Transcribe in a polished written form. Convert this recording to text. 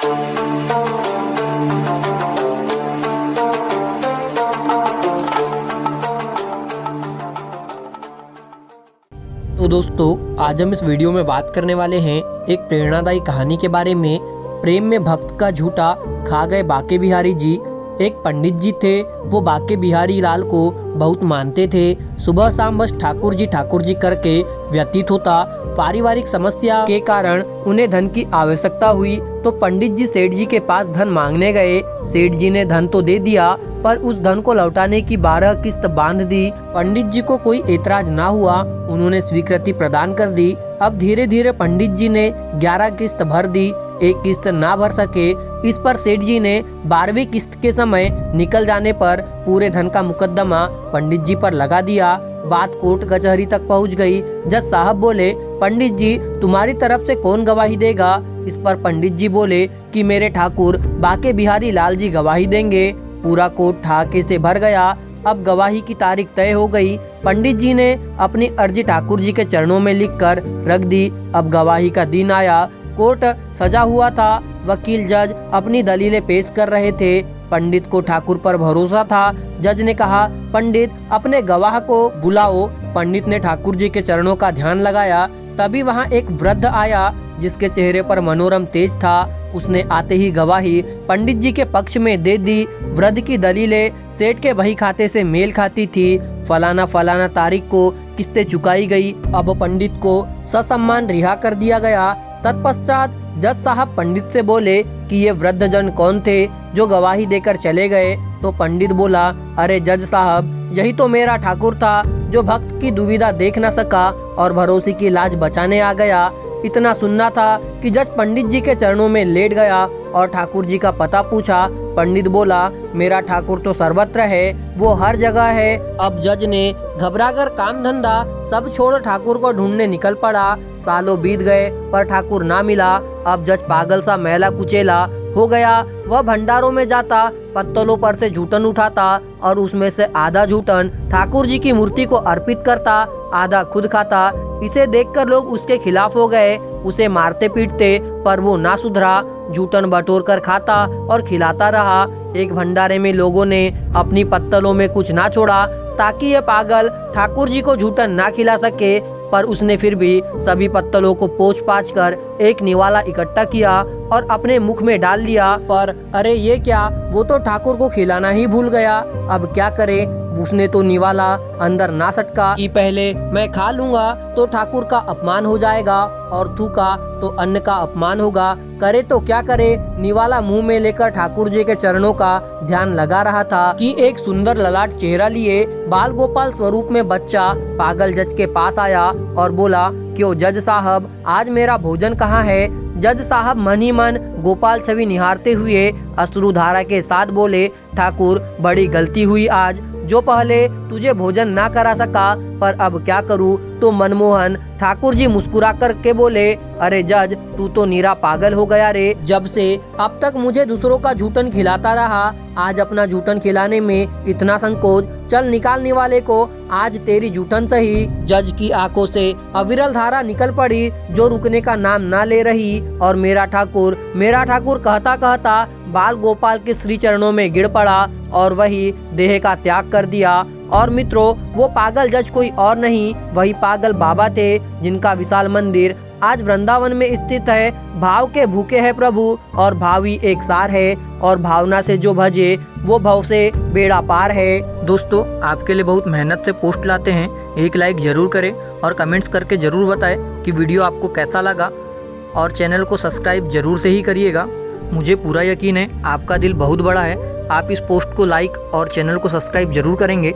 तो दोस्तों, आज हम इस वीडियो में बात करने वाले हैं एक प्रेरणादायी कहानी के बारे में। प्रेम में भक्त का झूठा खा गए बाके बिहारी जी। एक पंडित जी थे, वो बाके बिहारी लाल को बहुत मानते थे। सुबह शाम बस ठाकुर जी करके व्यतीत होता। पारिवारिक समस्या के कारण उन्हें धन की आवश्यकता हुई तो पंडित जी सेठ जी के पास धन मांगने गए। सेठ जी ने धन तो दे दिया, पर उस धन को लौटाने की 12 किस्त बांध दी। पंडित जी को कोई एतराज ना हुआ, उन्होंने स्वीकृति प्रदान कर दी। अब धीरे धीरे पंडित जी ने 11 किस्त भर दी। एक किस्त ना भर सके, इस पर सेठ जी ने 12वीं किस्त के समय निकल जाने पर पूरे धन का मुकदमा पंडित जी पर लगा दिया। बात कोर्ट कचहरी तक पहुंच गई। जज साहब बोले, पंडित जी तुम्हारी तरफ से कौन गवाही देगा? इस पर पंडित जी बोले कि मेरे ठाकुर बाके बिहारी लाल जी गवाही देंगे। पूरा कोर्ट ठहाके से भर गया। अब गवाही की तारीख तय हो गई। पंडित जी ने अपनी अर्जी ठाकुर जी के चरणों में लिखकर रख दी। अब गवाही का दिन आया। कोर्ट सजा हुआ था। वकील जज अपनी दलीलें पेश कर रहे थे। पंडित को ठाकुर पर भरोसा था। जज ने कहा, पंडित अपने गवाह को बुलाओ। पंडित ने ठाकुर जी के चरणों का ध्यान लगाया। तभी वहाँ एक वृद्ध आया जिसके चेहरे पर मनोरम तेज था। उसने आते ही गवाही पंडित जी के पक्ष में दे दी। वृद्ध की दलीलें सेठ के बही खाते से मेल खाती थी। फलाना तारीख को किस्तें चुकाई गई। अब पंडित को ससम्मान रिहा कर दिया गया। तत्पश्चात जज साहब पंडित से बोले कि ये वृद्ध जन कौन थे जो गवाही देकर चले गए? तो पंडित बोला, अरे जज साहब, यही तो मेरा ठाकुर था जो भक्त की दुविधा देख न सका और भरोसे की लाज बचाने आ गया। इतना सुनना था कि जज पंडित जी के चरणों में लेट गया और ठाकुर जी का पता पूछा। पंडित बोला, मेरा ठाकुर तो सर्वत्र है, वो हर जगह है। अब जज ने घबराकर काम धंधा सब छोड़ ठाकुर को ढूंढने निकल पड़ा। सालों बीत गए पर ठाकुर ना मिला। अब जज पागल सा मैला कुचेला हो गया। वह भंडारों में जाता, पत्तलों पर से जूठन उठाता और उसमें से आधा जूठन ठाकुर जी की मूर्ति को अर्पित करता, आधा खुद खाता। इसे देखकर लोग उसके खिलाफ हो गए, उसे मारते पीटते, पर वो ना सुधरा। जूठन बटोर कर खाता और खिलाता रहा। एक भंडारे में लोगों ने अपनी पत्तलों में कुछ ना छोड़ा ताकि ये पागल ठाकुर जी को जूठन ना खिला सके, पर उसने फिर भी सभी पत्तलों को पोंछ पाछ कर एक निवाला इकट्ठा किया और अपने मुख में डाल लिया। पर अरे ये क्या, वो तो ठाकुर को खिलाना ही भूल गया। अब क्या करे? उसने तो निवाला अंदर ना सटका कि पहले मैं खा लूंगा तो ठाकुर का अपमान हो जाएगा और थूका तो अन्न का अपमान होगा। करे तो क्या करे? निवाला मुंह में लेकर ठाकुर जी के चरणों का ध्यान लगा रहा था कि एक सुंदर ललाट चेहरा लिए बाल गोपाल स्वरूप में बच्चा पागल जज के पास आया और बोला, क्यों जज साहब, आज मेरा भोजन कहाँ है? जज साहब मन ही मन गोपाल छवि निहारते हुए अश्रुधारा के साथ बोले, ठाकुर बड़ी गलती हुई आज, जो पहले तुझे भोजन ना करा सका, पर अब क्या करूं? तो मनमोहन ठाकुर जी मुस्कुरा कर के बोले, अरे जज, तू तो नीरा पागल हो गया रे। जब से अब तक मुझे दूसरों का जूठन खिलाता रहा, आज अपना जूठन खिलाने में इतना संकोच। चल निकालने वाले को, आज तेरी जूठन सही। जज की आंखों से अविरल धारा निकल पड़ी जो रुकने का नाम ना ले रही और मेरा ठाकुर कहता कहता बाल गोपाल के श्री चरणों में गिर पड़ा और वही देह का त्याग कर दिया। और मित्रों, वो पागल जज कोई और नहीं, वही पागल बाबा थे जिनका विशाल मंदिर आज वृंदावन में स्थित है। भाव के भूखे है प्रभु और भावी एक सार है और भावना से जो भजे वो भव से बेड़ा पार है। दोस्तों, आपके लिए बहुत मेहनत से पोस्ट लाते हैं। एक लाइक जरूर करें और कमेंट्स करके जरूर बताएं कि वीडियो आपको कैसा लगा और चैनल को सब्सक्राइब जरूर से ही करिएगा। मुझे पूरा यकीन है आपका दिल बहुत बड़ा है, आप इस पोस्ट को लाइक और चैनल को सब्सक्राइब जरूर करेंगे।